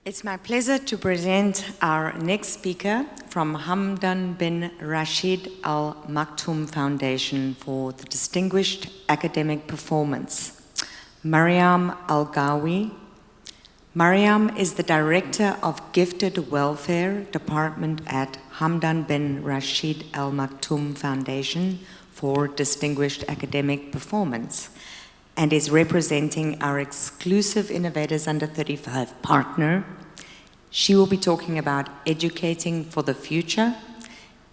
It's my pleasure to present our next speaker from Hamdan bin Rashid Al Maktoum Foundation for the Distinguished Academic Performance, Mariam Alghawi. Mariam is the Director of Gifted Welfare Department at Hamdan bin Rashid Al Maktoum Foundation for Distinguished Academic Performance, and is representing our exclusive Innovators Under 35 partner. She will be talking about educating for the future,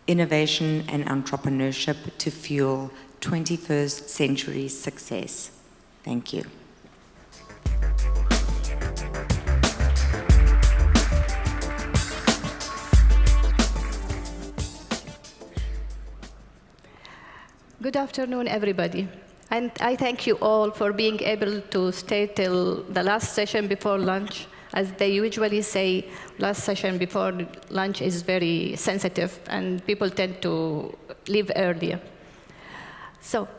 innovation and entrepreneurship to fuel 21st century success. Thank you. Good afternoon, everybody. And I thank you all for being able to stay till the last session before lunch. As they usually say, last session before lunch is very sensitive, and people tend to leave earlier. So,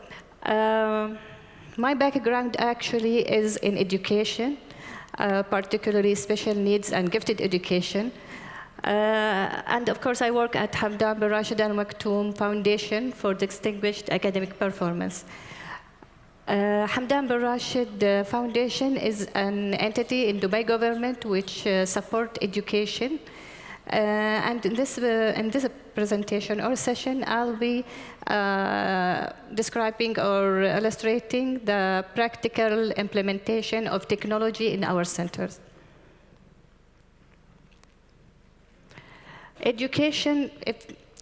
my background actually is in education, particularly special needs and gifted education. And of course, I work at Hamdan bin Rashid Al Maktoum Foundation for Distinguished Academic Performance. Hamdan bin Rashid Foundation is an entity in Dubai government which support education. And in this presentation or session, I'll be describing or illustrating the practical implementation of technology in our centers. Education,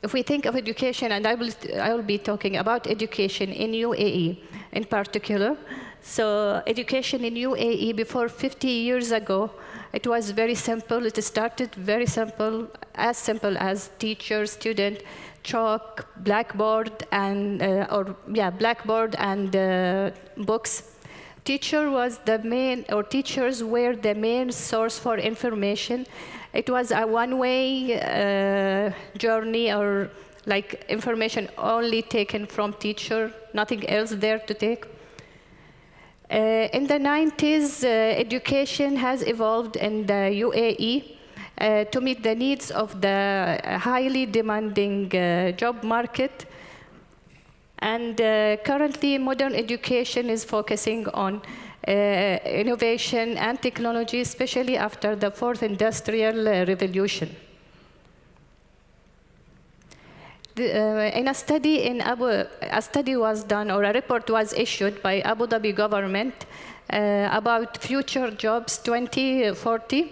if we think of education, and I will be talking about education in UAE in particular. So education in UAE before 50 years ago, it was very simple. It started very simple as teacher, student, chalk, blackboard, and blackboard and books. Teacher was the main, or teachers were the main source for information. It was a one-way journey, or like information only taken from teacher, nothing else there to take. In the 90s, education has evolved in the UAE to meet the needs of the highly demanding job market. And currently, modern education is focusing on innovation and technology, especially after the fourth industrial revolution. In a study was done, or a report was issued by Abu Dhabi government about future jobs 2040,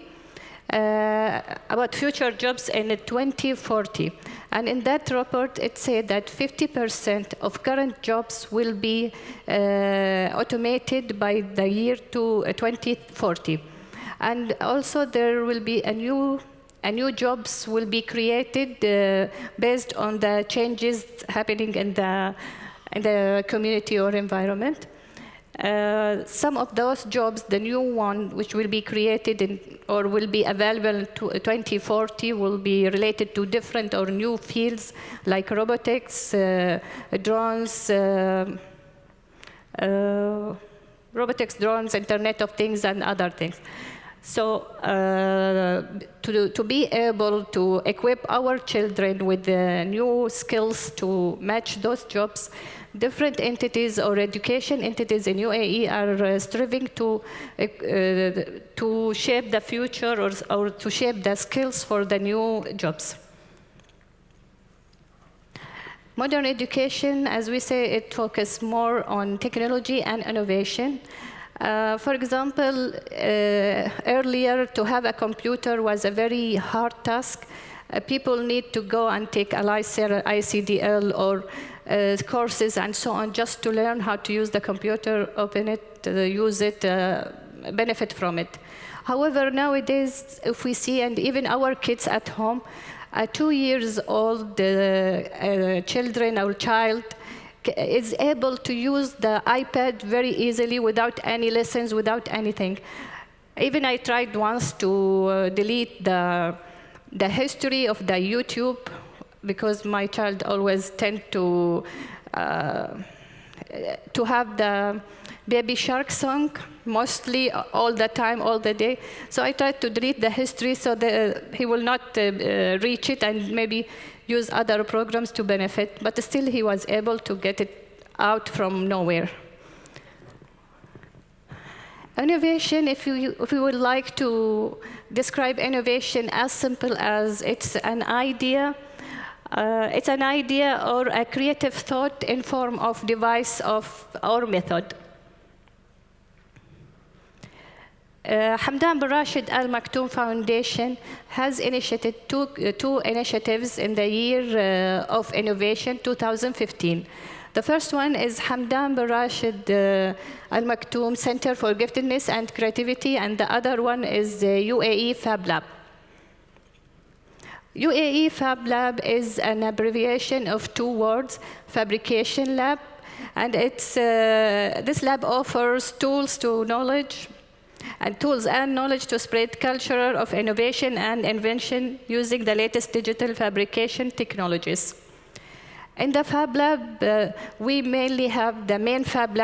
about future jobs in 2040. And in that report, it said that 50% of current jobs will be automated by the year 2040. And also there will be a new jobs will be created based on the changes happening in the community or environment. Some of those jobs, the new one which will be created or will be available in 2040, will be related to different or new fields like robotics, drones, Internet of Things, and other things. So to be able to equip our children with the new skills to match those jobs, different entities or education entities in UAE are striving to shape the future or to shape the skills for the new jobs. Modern education, as we say, it focuses more on technology and innovation. For example, earlier, to have a computer was a very hard task. People need to go and take a ICDL or courses and so on just to learn how to use the computer, open it, use it, benefit from it. However, nowadays, if we see, and even our kids at home, a 2 years old children or child is able to use the iPad very easily without any lessons, without anything. Even I tried once to delete the history of the YouTube, because my child always tend to have Baby Shark song, mostly all the time, all the day. So I tried to delete the history so that he will not reach it and maybe use other programs to benefit. But still, he was able to get it out from nowhere. Innovation, if you would like to describe innovation as simple as it's an idea or a creative thought in form of device or method. Hamdan bin Rashid Al Maktoum Foundation has initiated two initiatives in the year of innovation 2015. The first one is Hamdan bin Rashid Al Maktoum Center for Giftedness and Creativity, and the other one is the UAE Fab Lab. UAE Fab Lab is an abbreviation of two words, Fabrication Lab, and this lab offers tools and knowledge to spread culture of innovation and invention using the latest digital fabrication technologies. In the Fab Lab, we mainly have the main Fab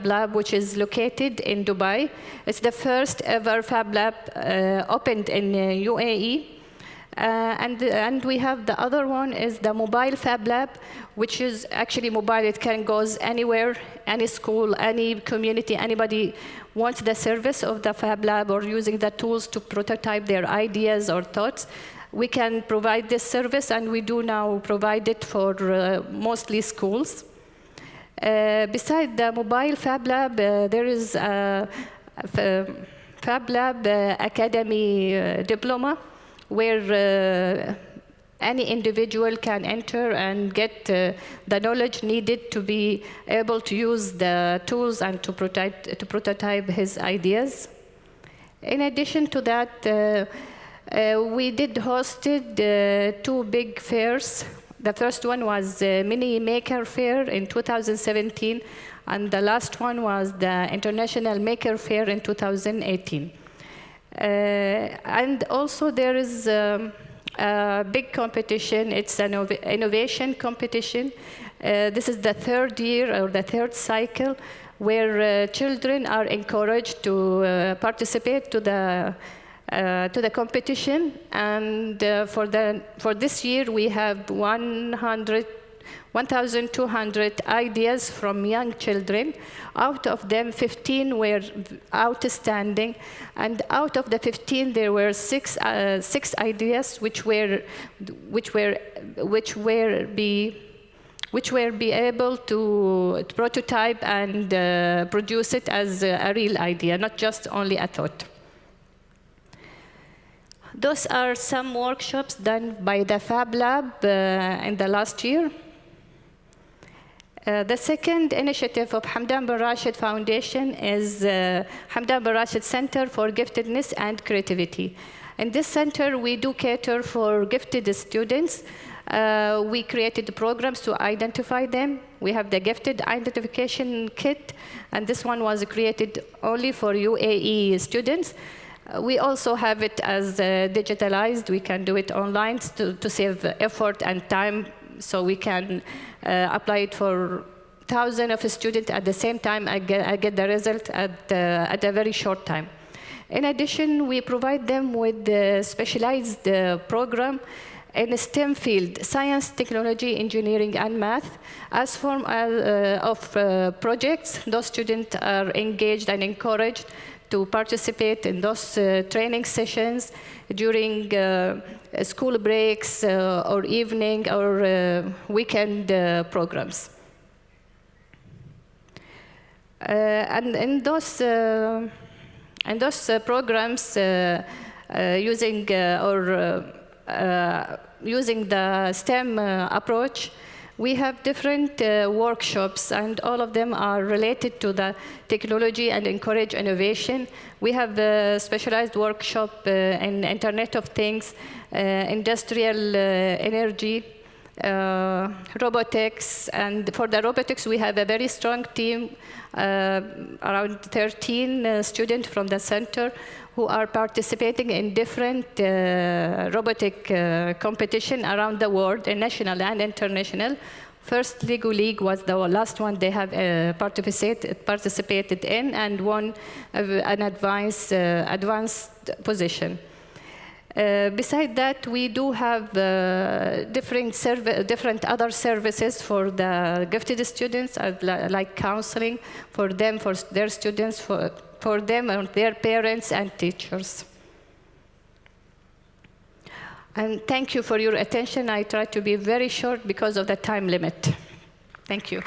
Lab, which is located in Dubai. It's the first ever Fab Lab opened in UAE. And we have the other one is the mobile Fab Lab, which is actually mobile. It can go anywhere, any school, any community, anybody wants the service of the Fab Lab or using the tools to prototype their ideas or thoughts. We can provide this service, and we do now provide it for mostly schools. Beside the mobile Fab Lab, there is a Fab Lab Academy diploma, where any individual can enter and get the knowledge needed to be able to use the tools and to prototype his ideas. In addition to that, we did hosted two big fairs. The first one was Mini Maker Fair in 2017, and the last one was the International Maker Fair in 2018. And also there is a big competition. It's an innovation competition. This is the third year or the third cycle where children are encouraged to participate to the competition. And for this year, we have 1,200 ideas from young children. Out of them, 15 were outstanding, and out of the 15, there were six ideas which were be able to prototype and produce it as a real idea, not just only a thought. Those are some workshops done by the Fab Lab in the last year. The second initiative of Hamdan bin Rashid Foundation is Hamdan bin Rashid Center for Giftedness and Creativity. In this center, we do cater for gifted students. We created programs to identify them. We have the Gifted Identification Kit, and this one was created only for UAE students. We also have it as digitalized. We can do it online to save effort and time, so we can apply it for thousands of students at the same time. I get the result at a very short time. In addition, we provide them with a specialized program in STEM field, science, technology, engineering, and math. As form of projects, those students are engaged and encouraged to participate in those training sessions during school breaks or evening or weekend programs. And in those programs, using the STEM approach, we have different workshops, and all of them are related to the technology and encourage innovation. We have a specialized workshop in Internet of Things, industrial energy, robotics. And for the robotics, we have a very strong team, around 13 students from the center who are participating in different robotic competition around the world, national and international, First, Lego League was the last one they have participated in and won an advanced position. Besides that, we do have different other services for the gifted students, like counseling for them, for their students, for them and their parents and teachers. And thank you for your attention. I try to be very short because of the time limit. Thank you.